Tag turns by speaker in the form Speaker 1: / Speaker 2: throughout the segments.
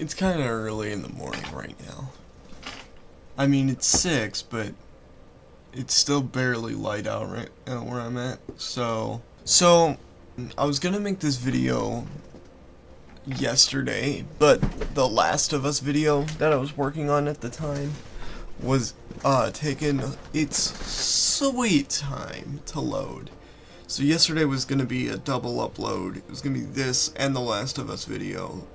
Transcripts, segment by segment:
Speaker 1: It's kind of early in the morning right now. I mean, it's 6, but it's still barely light out right now where I'm at. So I was gonna make this video yesterday, but the Last of Us video that I was working on at the time was taking its sweet time to load. So yesterday was gonna be a double upload. It was gonna be this and the Last of Us video.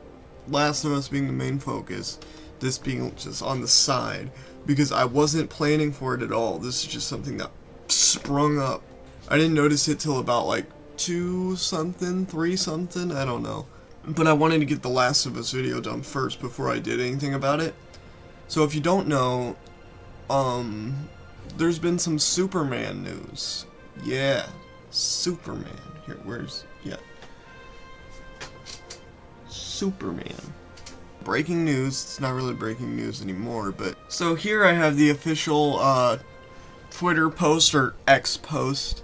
Speaker 1: Last of Us being the main focus, this being just on the side, because I wasn't planning for it at all. This is just something that sprung up. I didn't notice it till about like 2 something, 3 something, I don't know. But I wanted to get the Last of Us video done first before I did anything about it. So if you don't know, there's been some Superman news. Yeah, Superman. Here, Superman. Breaking news. It's not really breaking news anymore, but so here I have the official Twitter post or X post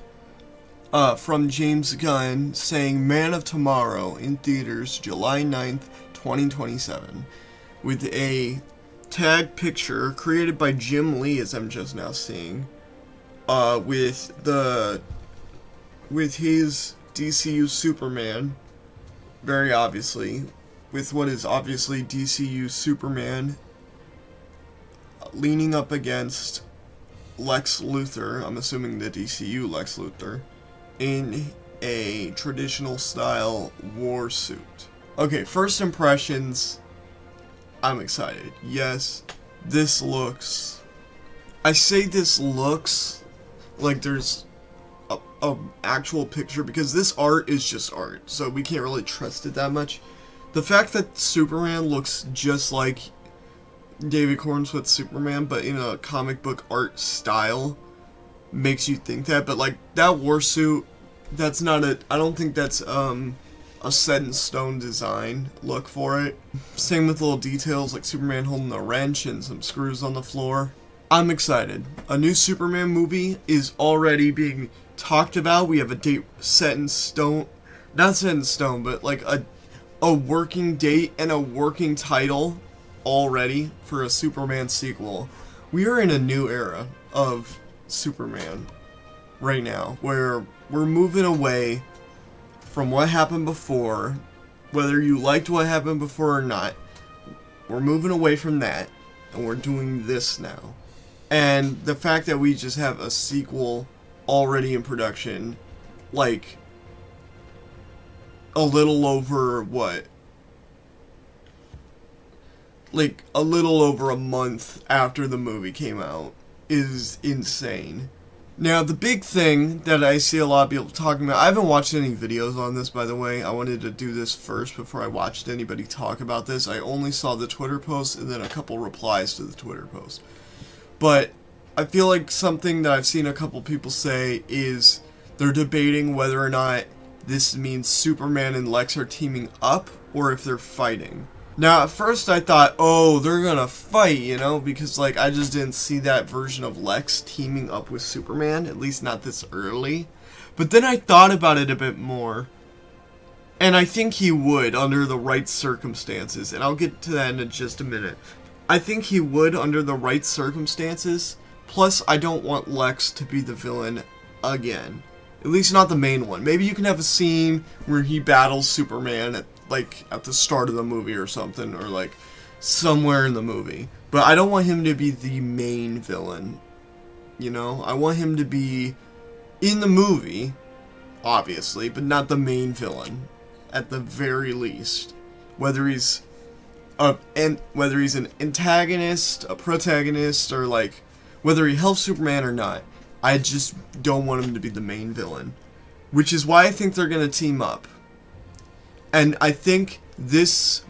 Speaker 1: from James Gunn saying Man of Tomorrow in theaters July 9th, 2027, with a tag picture created by Jim Lee, as I'm just now seeing, with his DCU Superman, very obviously, with what is obviously DCU Superman leaning up against Lex Luthor, I'm assuming the DCU Lex Luthor, in a traditional style war suit. Okay, first impressions, I'm excited. Yes, this looks, I say this looks like there's a actual picture, because this art is just art, so we can't really trust it that much. The fact that Superman looks just like David Cornsweet's Superman, but in a comic book art style, makes you think that. But like that war suit, that's not I don't think that's a set in stone design look for it. Same with little details like Superman holding a wrench and some screws on the floor. I'm excited. A new Superman movie is already being talked about. We have a date set in stone, not set in stone, but like a working date and a working title already for a Superman sequel. We are in a new era of Superman right now, where we're moving away from what happened before. Whether you liked what happened before or not, we're moving away from that, and we're doing this now. And the fact that we just have a sequel already in production, like a little over like a little over a month after the movie came out, is insane. Now, the big thing that I see a lot of people talking about, I haven't watched any videos on this, by the way. I wanted to do this first before I watched anybody talk about this. I only saw the Twitter post and then a couple replies to the Twitter post. But I feel like something that I've seen a couple people say is they're debating whether or not this means Superman and Lex are teaming up or if they're fighting. Now, at first I thought, oh, they're gonna fight, you know, because like I just didn't see that version of Lex teaming up with Superman, at least not this early. But then I thought about it a bit more, and I think he would under the right circumstances, and I'll get to that in just a minute. I think he would under the right circumstances, plus I don't want Lex to be the villain again. At least not the main one. Maybe you can have a scene where he battles Superman at the start of the movie or something, or like somewhere in the movie. But I don't want him to be the main villain, you know? I want him to be in the movie, obviously, but not the main villain, at the very least. Whether he's an antagonist, a protagonist, or like whether he helps Superman or not, I just don't want him to be the main villain. Which is why I think they're going to team up. And I think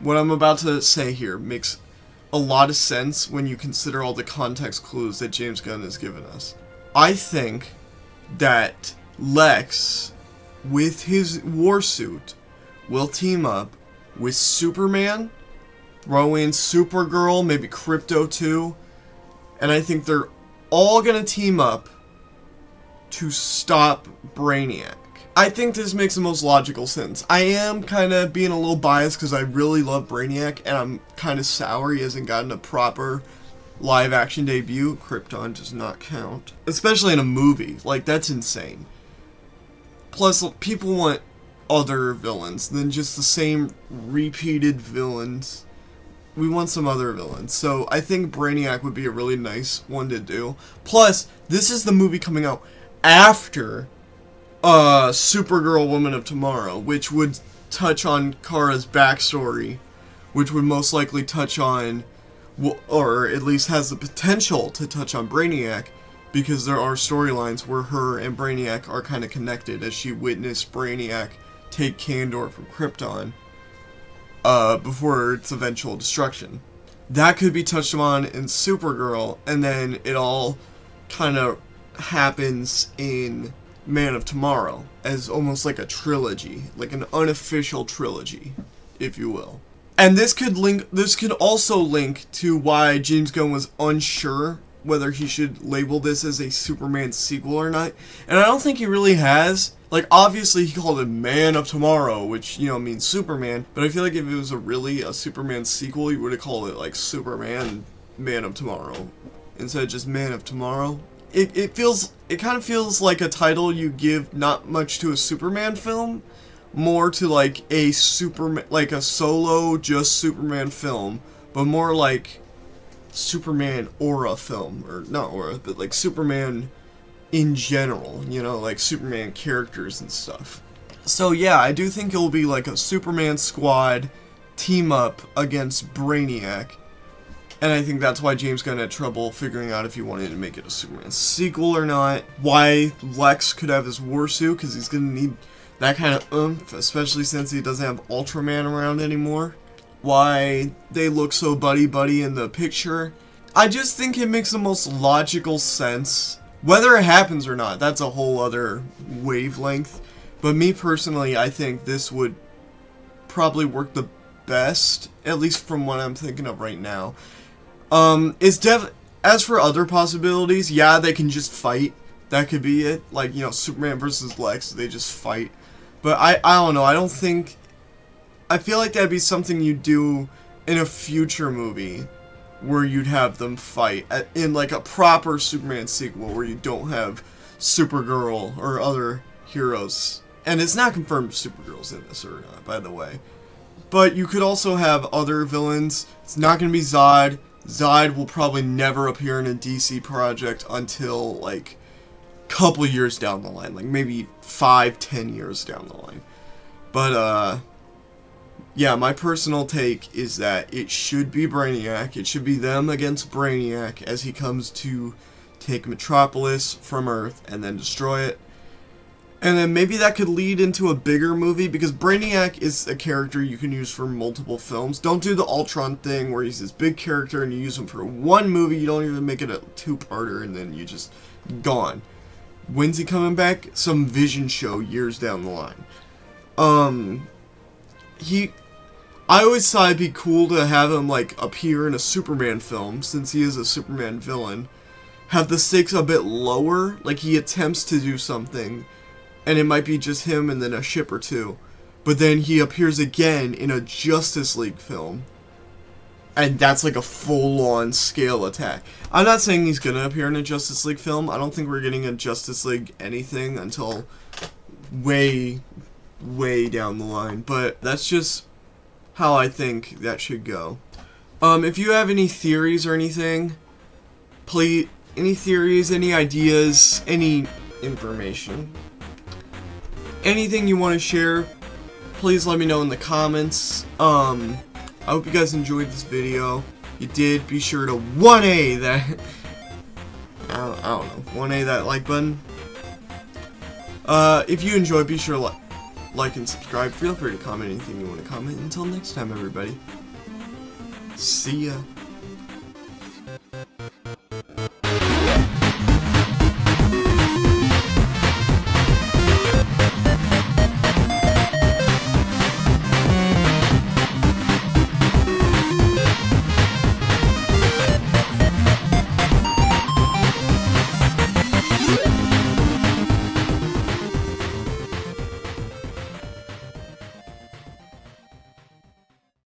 Speaker 1: what I'm about to say here, makes a lot of sense when you consider all the context clues that James Gunn has given us. I think that Lex, with his war suit, will team up with Superman, throw in Supergirl, maybe Krypto too, and I think they're all going to team up to stop Brainiac. I think this makes the most logical sense. I am kind of being a little biased because I really love Brainiac, and I'm kind of sour he hasn't gotten a proper live-action debut. Krypton does not count. Especially in a movie. Like, that's insane. Plus, people want other villains than just the same repeated villains. We want some other villains. So, I think Brainiac would be a really nice one to do. Plus, this is the movie coming out after Supergirl Woman of Tomorrow, which would touch on Kara's backstory, which would most likely touch on, or at least has the potential to touch on Brainiac, because there are storylines where her and Brainiac are kind of connected, as she witnessed Brainiac take Kandor from Krypton before its eventual destruction. That could be touched on in Supergirl, and then it all kind of happens in Man of Tomorrow as almost like a trilogy, like an unofficial trilogy, if you will. And this could also link to why James Gunn was unsure whether he should label this as a Superman sequel or not. And I don't think he really has. Like, obviously he called it Man of Tomorrow, which, you know, means Superman, but I feel like if it was really a Superman sequel, he would have called it like Superman Man of Tomorrow instead of just Man of Tomorrow. It kind of feels like a title you give not much to a Superman film, more to like a Superman, like a solo just Superman film, but more like Superman aura film, or not aura, but like Superman in general, you know, like Superman characters and stuff. So yeah, I do think it'll be like a Superman squad team up against Brainiac. And I think that's why James Gunn had trouble figuring out if he wanted to make it a Superman sequel or not. Why Lex could have his war suit, because he's going to need that kind of oomph, especially since he doesn't have Ultraman around anymore. Why they look so buddy-buddy in the picture. I just think it makes the most logical sense. Whether it happens or not, that's a whole other wavelength. But me personally, I think this would probably work the best, at least from what I'm thinking of right now. As for other possibilities, yeah, they can just fight. That could be it. Like, you know, Superman versus Lex, they just fight. But I don't know, I feel like that'd be something you'd do in a future movie, where you'd have them fight, in like a proper Superman sequel, where you don't have Supergirl or other heroes. And it's not confirmed if Supergirl's in this or not, by the way. But you could also have other villains. It's not going to be Zod. Zod will probably never appear in a DC project until, like, a couple years down the line. Like, maybe 5-10 years down the line. But, yeah, my personal take is that it should be Brainiac. It should be them against Brainiac as he comes to take Metropolis from Earth and then destroy it. And then maybe that could lead into a bigger movie, because Brainiac is a character you can use for multiple films. Don't do the Ultron thing where he's this big character and you use him for one movie, you don't even make it a two-parter, and then you just gone. When's he coming back? Some Vision show years down the line. I always thought it'd be cool to have him, like, appear in a Superman film, since he is a Superman villain. Have the stakes a bit lower, like he attempts to do something, and it might be just him and then a ship or two. But then he appears again in a Justice League film. And that's like a full-on scale attack. I'm not saying he's gonna appear in a Justice League film. I don't think we're getting a Justice League anything until way, way down the line. But that's just how I think that should go. If you have any theories or anything, please, any theories, any ideas, any information, anything you want to share, please let me know in the comments. I hope you guys enjoyed this video. If you did, be sure to 1A that, I don't know, 1A that like button. If you enjoyed, be sure to like and subscribe. Feel free to comment anything you want to comment. Until next time, everybody. See ya.